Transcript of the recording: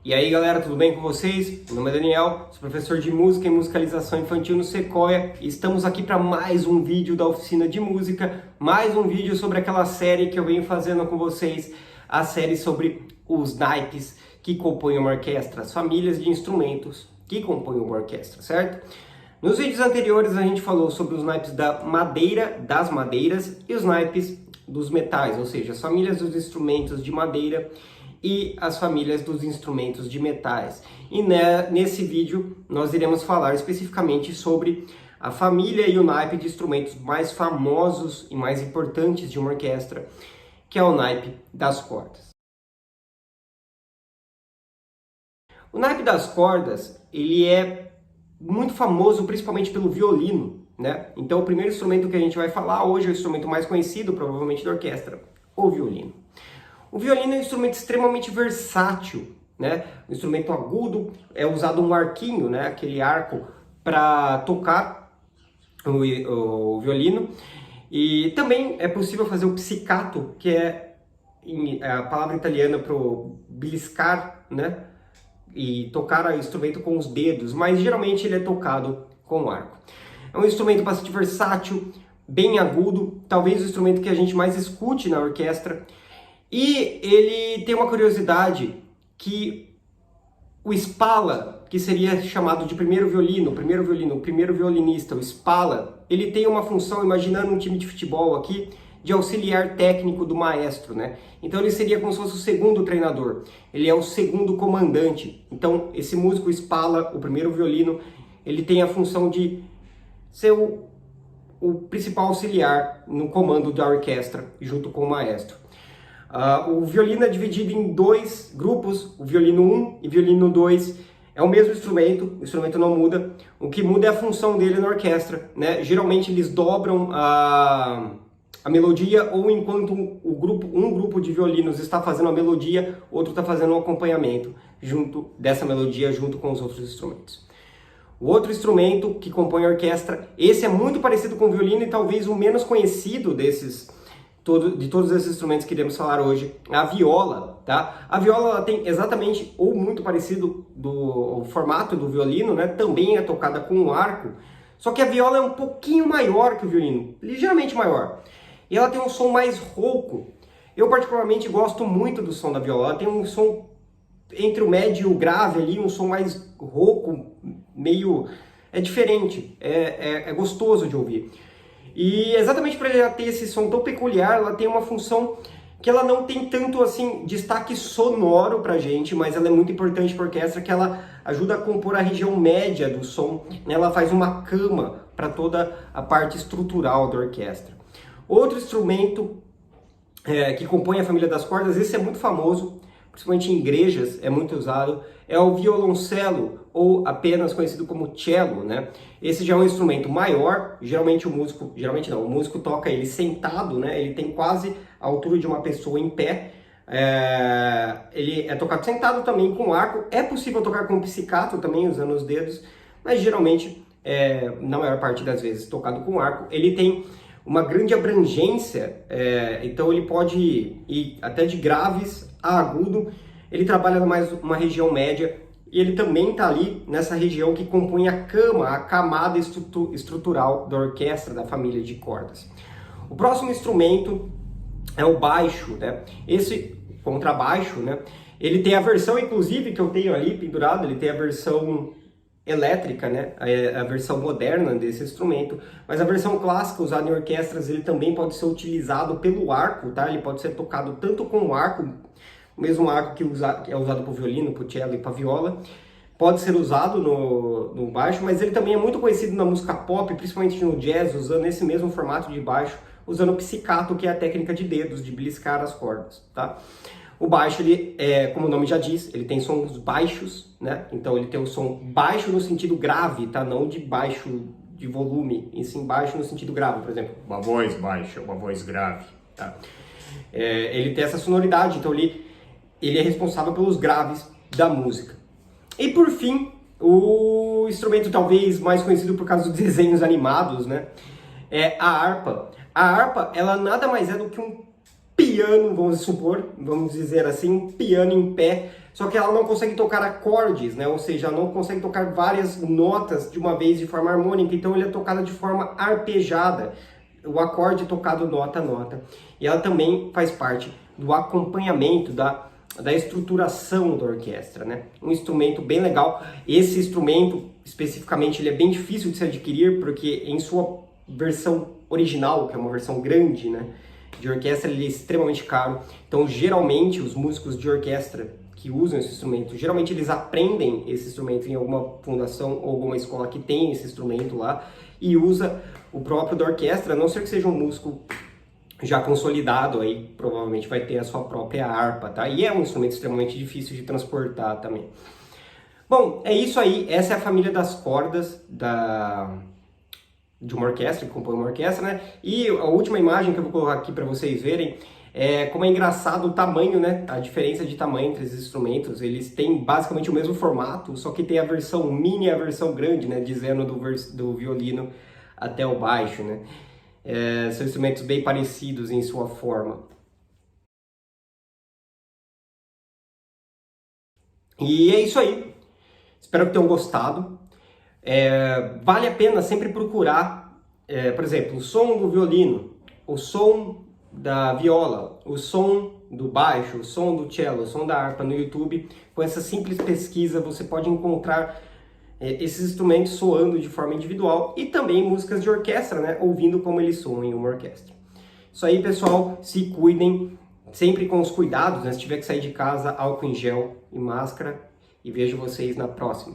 E aí galera, tudo bem com vocês? Meu nome é Daniel, sou professor de música e musicalização infantil no Sequoia e estamos aqui para mais um vídeo da oficina de música, mais um vídeo sobre aquela série que eu venho fazendo com vocês, a série sobre os naipes que compõem uma orquestra, as famílias de instrumentos que compõem uma orquestra, certo? Nos vídeos anteriores a gente falou sobre os naipes da madeira, das madeiras e os naipes dos metais, ou seja, as famílias dos instrumentos de madeira e as famílias dos instrumentos de metais. E nesse vídeo nós iremos falar especificamente sobre a família e o naipe de instrumentos mais famosos e mais importantes de uma orquestra, que é o naipe das cordas. O naipe das cordas, ele é muito famoso principalmente pelo violino, né? Então o primeiro instrumento que a gente vai falar hoje é o instrumento mais conhecido, provavelmente, da orquestra, o violino. O violino é um instrumento extremamente versátil, né? Um instrumento agudo, é usado um arquinho, né? Aquele arco para tocar o violino. E também é possível fazer o pizzicato, que é a palavra italiana para beliscar, né? E tocar o instrumento com os dedos, mas geralmente ele é tocado com o arco. É um instrumento bastante versátil, bem agudo, talvez o instrumento que a gente mais escute na orquestra. E ele tem uma curiosidade que o Spalla, que seria chamado de primeiro violinista, o Spalla, ele tem uma função, imaginando um time de futebol aqui, de auxiliar técnico do maestro, né? Então ele seria como se fosse o segundo treinador, ele é o segundo comandante. Então esse músico Spalla, o primeiro violino, ele tem a função de ser o principal auxiliar no comando da orquestra, junto com o maestro. O violino é dividido em dois grupos, o violino 1 e violino 2. É o mesmo instrumento, o instrumento não muda. O que muda é a função dele na orquestra, né? Geralmente eles dobram a melodia, ou enquanto um grupo de violinos está fazendo a melodia, outro está fazendo um acompanhamento junto dessa melodia, junto com os outros instrumentos. O outro instrumento que compõe a orquestra, esse é muito parecido com o violino e talvez o menos conhecido de todos esses instrumentos que iremos falar hoje, é a viola, tá? A viola ela tem exatamente, ou muito parecido do formato do violino, né? Também é tocada com um arco, só que a viola é um pouquinho maior que o violino, ligeiramente maior. E ela tem um som mais rouco. Eu particularmente gosto muito do som da viola, ela tem um som entre o médio e o grave ali, um som mais rouco, meio... é diferente, é gostoso de ouvir. E exatamente por ela ter esse som tão peculiar, ela tem uma função que ela não tem tanto assim destaque sonoro pra gente, mas ela é muito importante para a orquestra, que ela ajuda a compor a região média do som, né? Ela faz uma cama para toda a parte estrutural da orquestra. Outro instrumento que compõe a família das cordas, esse é muito famoso, principalmente em igrejas, é muito usado, é o violoncelo, ou apenas conhecido como cello, né? Esse já é um instrumento maior, o músico toca ele sentado, né? Ele tem quase a altura de uma pessoa em pé. Ele é tocado sentado também com arco, é possível tocar com pizzicato também, usando os dedos, mas geralmente, na maior parte das vezes, tocado com arco. Ele tem uma grande abrangência, então ele pode ir até de graves a agudo. Ele trabalha mais uma região média e ele também está ali nessa região que compõe a camada estrutural da orquestra, da família de cordas. O próximo instrumento é o baixo, né? Esse contrabaixo, né? Ele tem a versão, inclusive, que eu tenho ali pendurado, ele tem a versão elétrica, né? A versão moderna desse instrumento, mas a versão clássica usada em orquestras, ele também pode ser utilizado pelo arco, tá? Ele pode ser tocado tanto com o arco, o mesmo arco que é usado para o violino, para o cello e para a viola, pode ser usado no baixo, mas ele também é muito conhecido na música pop, principalmente no jazz, usando esse mesmo formato de baixo, usando o pizzicato, que é a técnica de dedos, de beliscar as cordas, tá? O baixo, ele como o nome já diz, ele tem sons baixos, né? Então ele tem o som baixo no sentido grave, tá? Não de baixo de volume, e sim baixo no sentido grave, por exemplo, uma voz baixa, uma voz grave, tá? Ele tem essa sonoridade, então ele é responsável pelos graves da música. E por fim, o instrumento talvez mais conhecido por causa dos desenhos animados, né? É a harpa. A harpa, ela nada mais é do que um piano, vamos dizer assim, um piano em pé, só que ela não consegue tocar acordes, né? Ou seja, ela não consegue tocar várias notas de uma vez de forma harmônica, então ele é tocado de forma arpejada, o acorde tocado nota a nota. E ela também faz parte do acompanhamento, da estruturação da orquestra, né? Um instrumento bem legal. Esse instrumento, especificamente, ele é bem difícil de se adquirir, porque em sua versão original, que é uma versão grande, né, de orquestra, ele é extremamente caro. Então, geralmente, os músicos de orquestra que usam esse instrumento, geralmente eles aprendem esse instrumento em alguma fundação ou alguma escola que tem esse instrumento lá e usa o próprio da orquestra, a não ser que seja um músico já consolidado, aí provavelmente vai ter a sua própria harpa, tá? E é um instrumento extremamente difícil de transportar também. Bom, é isso aí, essa é a família das cordas de uma orquestra, que compõe uma orquestra, né? E a última imagem que eu vou colocar aqui para vocês verem é como é engraçado o tamanho, né? A diferença de tamanho entre esses instrumentos. Eles têm basicamente o mesmo formato, só que tem a versão mini e a versão grande, né? Dizendo do violino até o baixo, né? São instrumentos bem parecidos em sua forma. E é isso aí. Espero que tenham gostado. Vale a pena sempre procurar, por exemplo, o som do violino, o som da viola, o som do baixo, o som do cello, o som da harpa no YouTube. Com essa simples pesquisa você pode encontrar esses instrumentos soando de forma individual e também músicas de orquestra, né, ouvindo como eles soam em uma orquestra. Isso aí, pessoal, se cuidem, sempre com os cuidados, né? Se tiver que sair de casa, álcool em gel e máscara, e vejo vocês na próxima.